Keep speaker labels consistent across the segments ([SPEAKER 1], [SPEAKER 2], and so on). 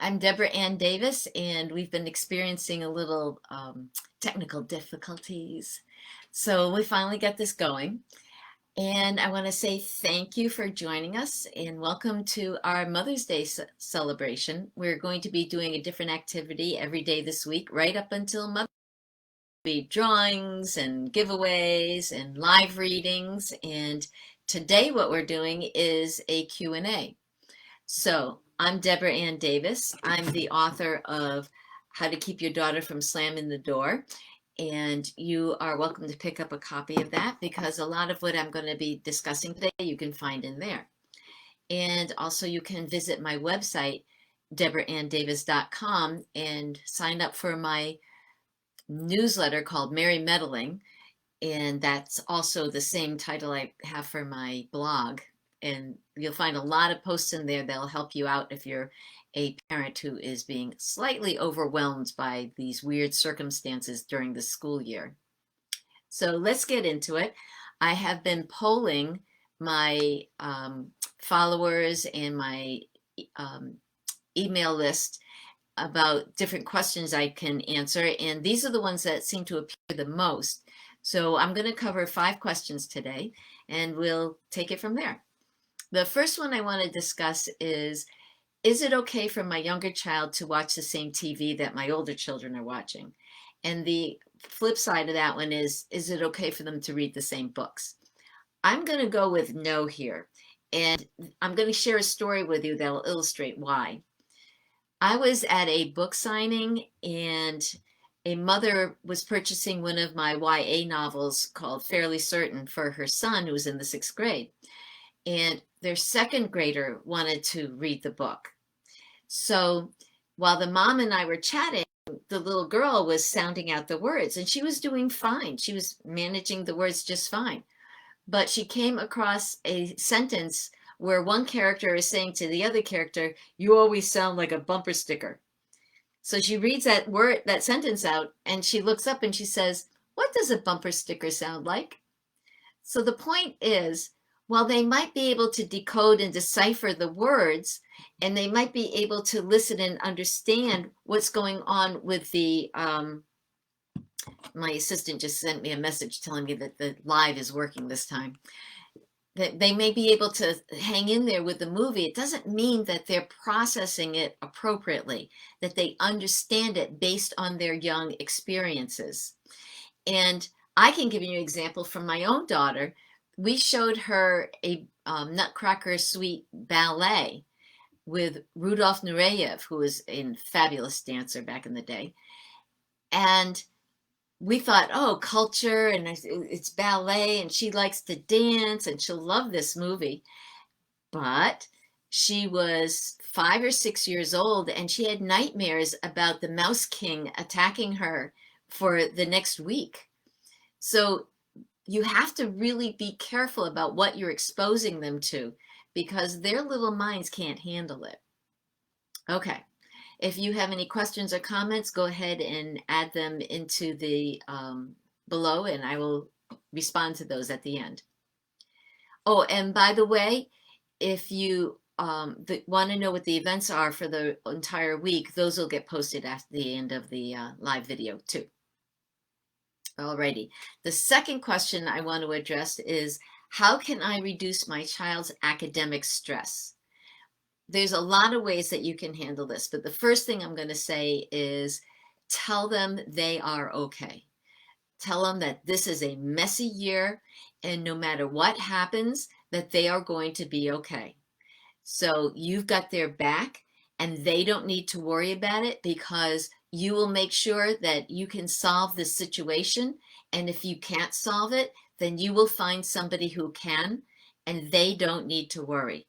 [SPEAKER 1] I'm Deborah Ann Davis, and we've been experiencing a little technical difficulties. So we finally got this going. And I want to say thank you for joining us and welcome to our Mother's Day celebration. We're going to be doing a different activity every day this week, right up until Mother's Day. Drawings and giveaways and live readings. And today what we're doing is a Q&A. So I'm Deborah Ann Davis. I'm the author of How to Keep Your Daughter from Slamming the Door. And you are welcome to pick up a copy of that because a lot of what I'm going to be discussing today you can find in there. And also you can visit my website, deborahanndavis.com, and sign up for my newsletter called Merry Meddling. And that's also the same title I have for my blog. And you'll find a lot of posts in there that'll help you out if you're a parent who is being slightly overwhelmed by these weird circumstances during the school year. So let's get into it. I have been polling my followers and my email list about different questions I can answer, and these are the ones that seem to appear the most. So I'm going to cover 5 questions today, and we'll take it from there. The first one I want to discuss is it okay for my younger child to watch the same TV that my older children are watching? And the flip side of that one is it okay for them to read the same books? I'm going to go with no here, and I'm going to share a story with you that will illustrate why. I was at a book signing, and a mother was purchasing one of my YA novels called Fairly Certain for her son who was in the 6th grade. And their 2nd grader wanted to read the book. So while the mom and I were chatting, the little girl was sounding out the words, and she was doing fine. She was managing the words just fine. But she came across a sentence where one character is saying to the other character, "You always sound like a bumper sticker." So she reads that sentence out, and she looks up and she says, "What does a bumper sticker sound like?" So the point is, while they might be able to decode and decipher the words, and they might be able to listen and understand what's going on with the, my assistant just sent me a message telling me that the live is working this time, that they may be able to hang in there with the movie, it doesn't mean that they're processing it appropriately, that they understand it based on their young experiences. And I can give you an example from my own daughter. We showed her a Nutcracker Suite ballet with Rudolf Nureyev, who was a fabulous dancer back in the day. And we thought, oh, culture, and it's ballet, and she likes to dance, and she'll love this movie. But she was 5 or 6 years old, and she had nightmares about the Mouse King attacking her for the next week. So you have to really be careful about what you're exposing them to, because their little minds can't handle it. Okay. If you have any questions or comments, go ahead and add them into the below, and I will respond to those at the end. Oh, and by the way, if you want to know what the events are for the entire week, those will get posted at the end of the live video too. Alrighty. The second question I want to address is, how can I reduce my child's academic stress? There's a lot of ways that you can handle this, but the first thing I'm going to say is tell them they are okay. Tell them that this is a messy year, and no matter what happens, that they are going to be okay. So you've got their back, and they don't need to worry about it, because you will make sure that you can solve this situation. And if you can't solve it, then you will find somebody who can, and they don't need to worry.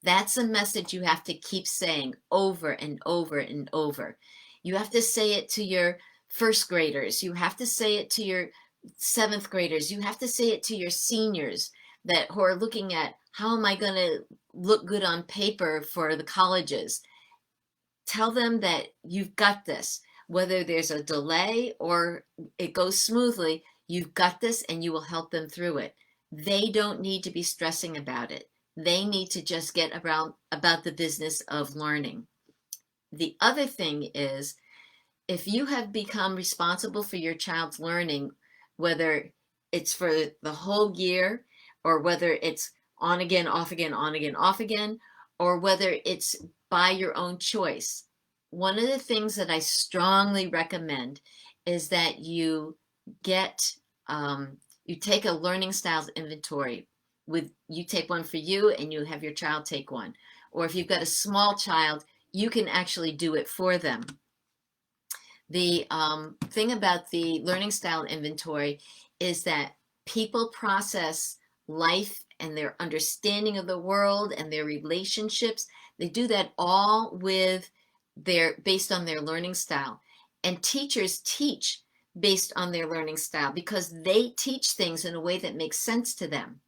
[SPEAKER 1] That's a message you have to keep saying over and over and over. You have to say it to your 1st graders. You have to say it to your 7th graders. You have to say it to your seniors who are looking at, how am I going to look good on paper for the colleges? Tell them that you've got this. Whether there's a delay or it goes smoothly, you've got this, and you will help them through it. They don't need to be stressing about it. They need to just get about the business of learning. The other thing is, if you have become responsible for your child's learning, whether it's for the whole year, or whether it's on again, off again, on again, off again, or whether it's by your own choice, one of the things that I strongly recommend is that get, you take a learning styles inventory. You take one for you and you have your child take one. Or if you've got a small child, you can actually do it for them. The thing about the learning style inventory is that people process life and their understanding of the world and their relationships. They do that all based on their learning style. And teachers teach based on their learning style because they teach things in a way that makes sense to them.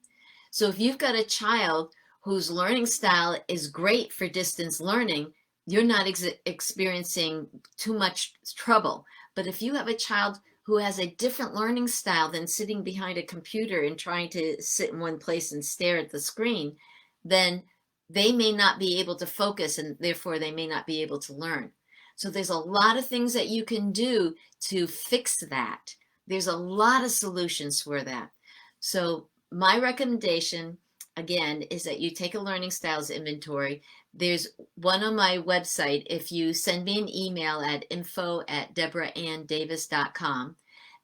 [SPEAKER 1] So if you've got a child whose learning style is great for distance learning, you're not experiencing too much trouble. But if you have a child who has a different learning style than sitting behind a computer and trying to sit in one place and stare at the screen, then they may not be able to focus, and therefore they may not be able to learn. So there's a lot of things that you can do to fix that. There's a lot of solutions for that. So my recommendation, again, is that you take a learning styles inventory. There's one on my website. If you send me an email at info@deborahanndavis.com,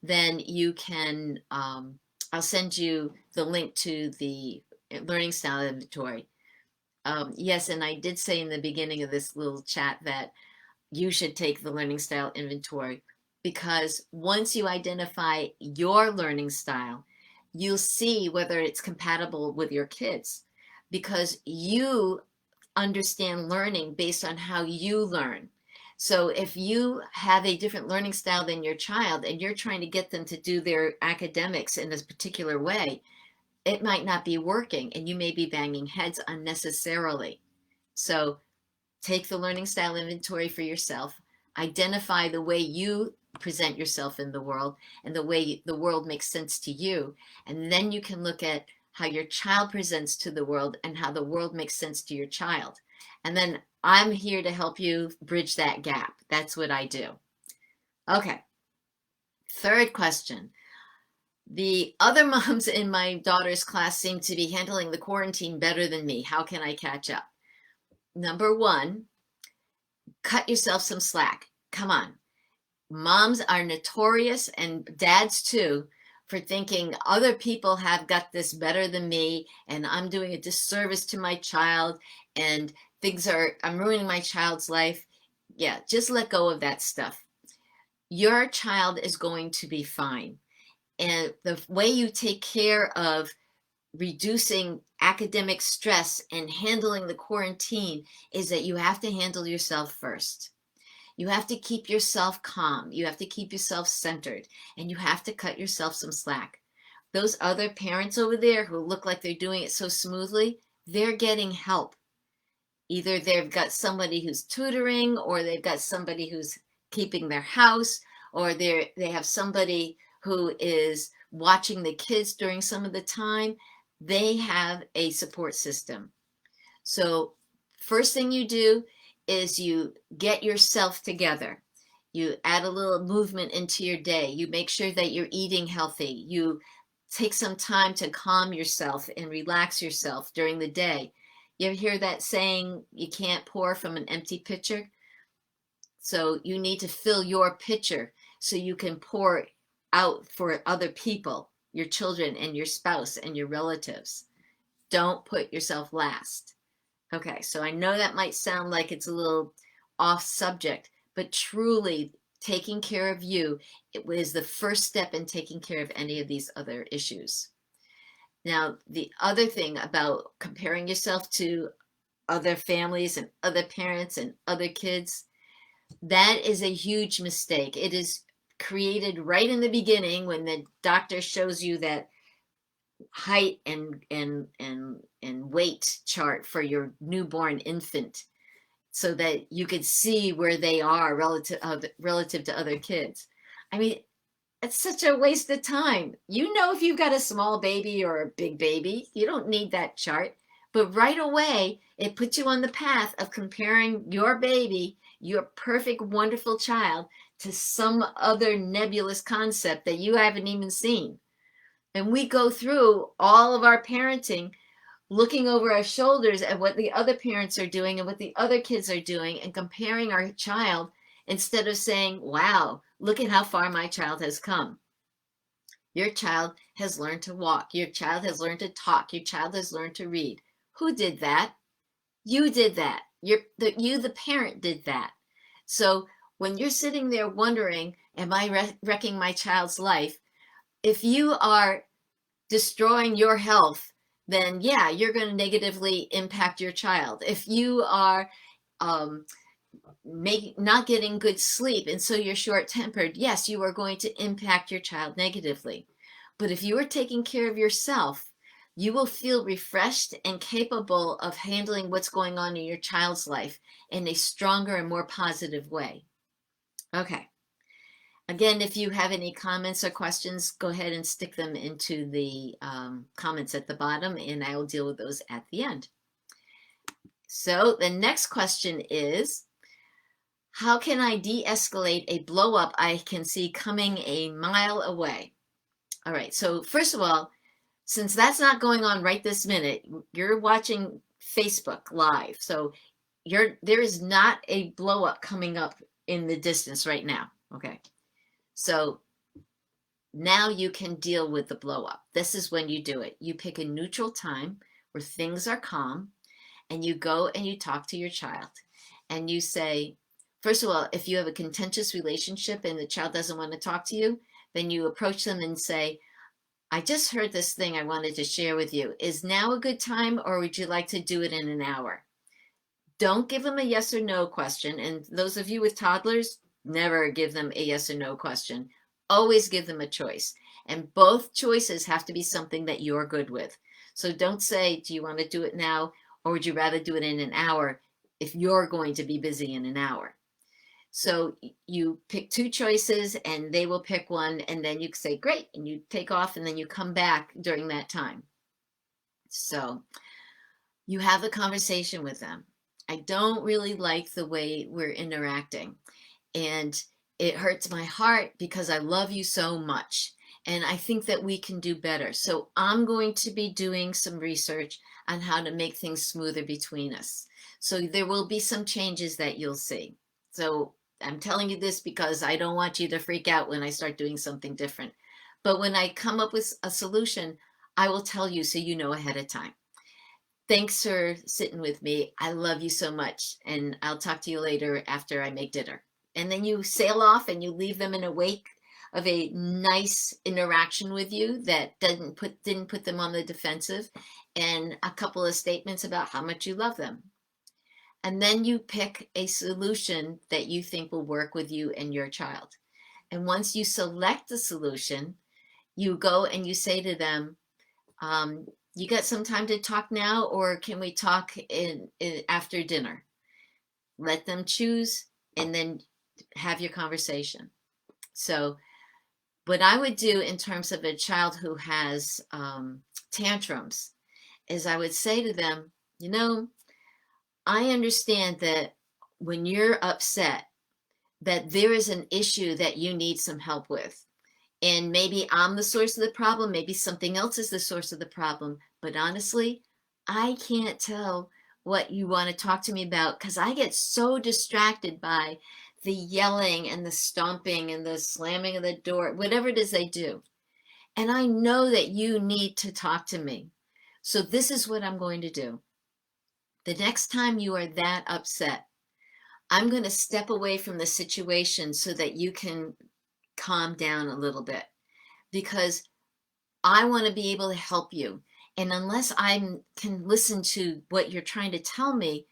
[SPEAKER 1] then you can, I'll send you the link to the learning style inventory. Yes, and I did say in the beginning of this little chat that you should take the learning style inventory, because once you identify your learning style, you'll see whether it's compatible with your kids, because you understand learning based on how you learn. So if you have a different learning style than your child and you're trying to get them to do their academics in this particular way, it might not be working and you may be banging heads unnecessarily. So take the learning style inventory for yourself, identify the way you present yourself in the world and the way the world makes sense to you, and then you can look at how your child presents to the world and how the world makes sense to your child. And then I'm here to help you bridge that gap. That's what I do. Okay. Third question. The other moms in my daughter's class seem to be handling the quarantine better than me. How can I catch up? Number one, cut yourself some slack. Come on. Moms are notorious, and dads too, for thinking other people have got this better than me and I'm doing a disservice to my child and I'm ruining my child's life. Yeah, just let go of that stuff. Your child is going to be fine. And the way you take care of reducing academic stress and handling the quarantine is that you have to handle yourself first. You have to keep yourself calm. You have to keep yourself centered, and you have to cut yourself some slack. Those other parents over there who look like they're doing it so smoothly, they're getting help. Either they've got somebody who's tutoring, or they've got somebody who's keeping their house, or they have somebody who is watching the kids during some of the time. They have a support system. So first thing you do is you get yourself together. You add a little movement into your day. You make sure that you're eating healthy. You take some time to calm yourself and relax yourself during the day. You ever hear that saying, you can't pour from an empty pitcher? So you need to fill your pitcher so you can pour out for other people, your children and your spouse and your relatives. Don't put yourself last. Okay, so I know that might sound like it's a little off subject, but truly taking care of you, it was the first step in taking care of any of these other issues. Now, the other thing about comparing yourself to other families and other parents and other kids, that is a huge mistake. It is created right in the beginning when the doctor shows you that height and weight chart for your newborn infant, so that you could see where they are relative to other kids. I mean, it's such a waste of time. You know, if you've got a small baby or a big baby, you don't need that chart. But right away, it puts you on the path of comparing your baby your perfect, wonderful child to some other nebulous concept that you haven't even seen. And we go through all of our parenting looking over our shoulders at what the other parents are doing and what the other kids are doing and comparing our child instead of saying, wow, look at how far my child has come. Your child has learned to walk. Your child has learned to talk. Your child has learned to read. Who did that? You did that. The parent, did that. So when you're sitting there wondering, am I wrecking my child's life? If you are destroying your health, then yeah, you're going to negatively impact your child. If you are not getting good sleep and so you're short-tempered, yes, you are going to impact your child negatively. But if you are taking care of yourself, you will feel refreshed and capable of handling what's going on in your child's life in a stronger and more positive way. Okay. Again, if you have any comments or questions, go ahead and stick them into the comments at the bottom, and I will deal with those at the end. So the next question is, how can I de-escalate a blow-up I can see coming a mile away? All right, so first of all, since that's not going on right this minute, you're watching Facebook Live, so there is not a blow-up coming up in the distance right now, okay? So now you can deal with the blow up. This is when you do it. You pick a neutral time where things are calm and you go and you talk to your child and you say, first of all, if you have a contentious relationship and the child doesn't want to talk to you, then you approach them and say, I just heard this thing I wanted to share with you. Is now a good time or would you like to do it in an hour? Don't give them a yes or no question. And those of you with toddlers, never give them a yes or no question. Always give them a choice. And both choices have to be something that you're good with. So don't say, do you want to do it now? Or would you rather do it in an hour if you're going to be busy in an hour? So you pick two choices and they will pick one. And then you say, great. And you take off and then you come back during that time. So you have a conversation with them. I don't really like the way we're interacting. And it hurts my heart because I love you so much. And I think that we can do better. So I'm going to be doing some research on how to make things smoother between us. So there will be some changes that you'll see. So I'm telling you this because I don't want you to freak out when I start doing something different. But when I come up with a solution, I will tell you so you know ahead of time. Thanks for sitting with me. I love you so much. And I'll talk to you later after I make dinner. And then you sail off and you leave them in a wake of a nice interaction with you that didn't put them on the defensive, and a couple of statements about how much you love them. And then you pick a solution that you think will work with you and your child. And once you select the solution, you go and you say to them, you got some time to talk now, or can we talk after dinner? Let them choose and then have your conversation. So what I would do in terms of a child who has tantrums is I would say to them, you know, I understand that when you're upset, that there is an issue that you need some help with. And maybe I'm the source of the problem. Maybe something else is the source of the problem. But honestly, I can't tell what you want to talk to me about because I get so distracted by the yelling and the stomping and the slamming of the door, whatever it is they do. And I know that you need to talk to me. So this is what I'm going to do. The next time you are that upset, I'm going to step away from the situation so that you can calm down a little bit, because I want to be able to help you. And unless I can listen to what you're trying to tell me,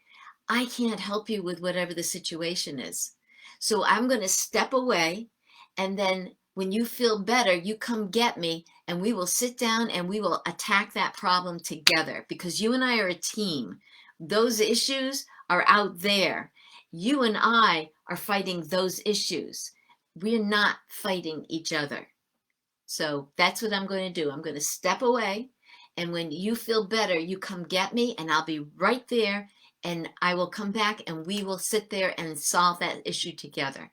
[SPEAKER 1] I can't help you with whatever the situation is. So I'm going to step away, and then when you feel better, you come get me and we will sit down and we will attack that problem together, because you and I are a team. Those issues are out there. You and I are fighting those issues. We're not fighting each other. So that's what I'm going to do. I'm going to step away, and when you feel better, you come get me and I'll be right there and I will come back and we will sit there and solve that issue together,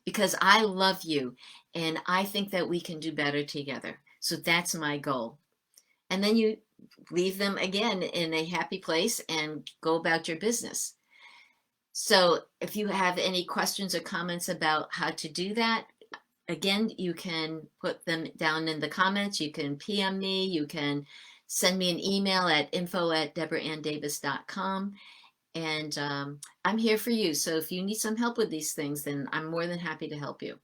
[SPEAKER 1] because I love you and I think that we can do better together. So that's my goal. And then you leave them again in a happy place and go about your business. So if you have any questions or comments about how to do that, again, you can put them down in the comments. You can PM me. You can send me an email at info@deborahanndavis.com. And I'm here for you. So if you need some help with these things, then I'm more than happy to help you.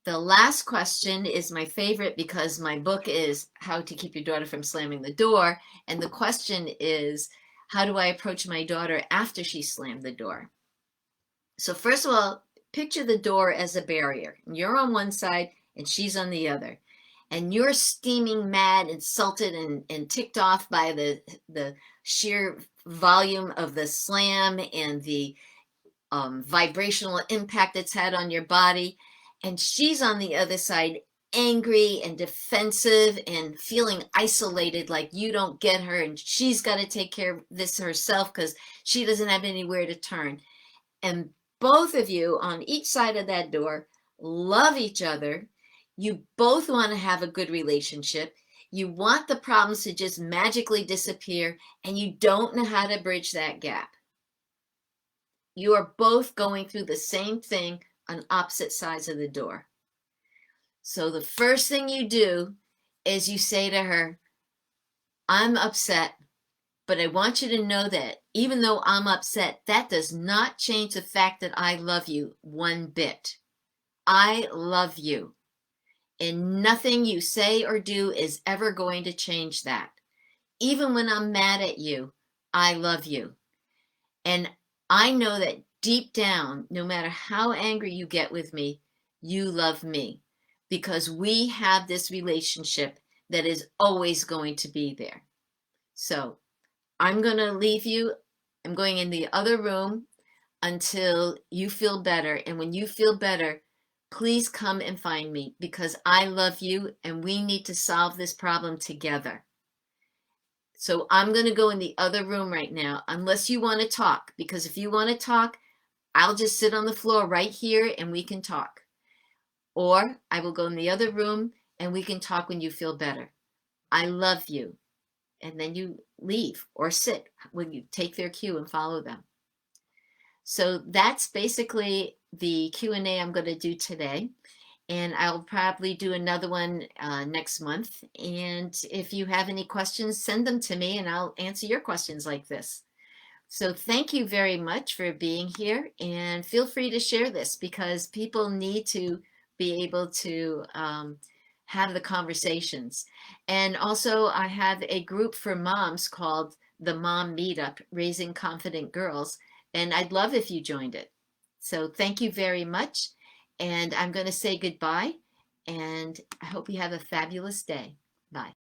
[SPEAKER 1] The last question is my favorite, because my book is How to Keep Your Daughter from Slamming the Door. And the question is, how do I approach my daughter after she slammed the door? So first of all, picture the door as a barrier. You're on one side and she's on the other. And you're steaming mad, insulted, and ticked off by the sheer volume of the slam and the vibrational impact it's had on your body. And she's on the other side, angry and defensive and feeling isolated, like you don't get her and she's got to take care of this herself because she doesn't have anywhere to turn. And both of you on each side of that door love each other. You both want to have a good relationship. You want the problems to just magically disappear, and you don't know how to bridge that gap. You are both going through the same thing on opposite sides of the door. So the first thing you do is you say to her, I'm upset, but I want you to know that even though I'm upset, that does not change the fact that I love you one bit. I love you. And nothing you say or do is ever going to change that. Even when I'm mad at you, I love you. And I know that deep down, no matter how angry you get with me, you love me, because we have this relationship that is always going to be there. So I'm going to leave you. I'm going in the other room until you feel better. And when you feel better, please come and find me, because I love you and we need to solve this problem together. So I'm going to go in the other room right now, unless you want to talk, because if you want to talk, I'll just sit on the floor right here and we can talk. Or I will go in the other room and we can talk when you feel better. I love you. And then you leave or sit when you take their cue and follow them. So that's basically the Q&A I'm going to do today. And I'll probably do another one next month. And if you have any questions, send them to me and I'll answer your questions like this. So thank you very much for being here, and feel free to share this, because people need to be able to have the conversations. And also I have a group for moms called the Mom Meetup, Raising Confident Girls. And I'd love if you joined it. So thank you very much. And I'm going to say goodbye, and I hope you have a fabulous day. Bye.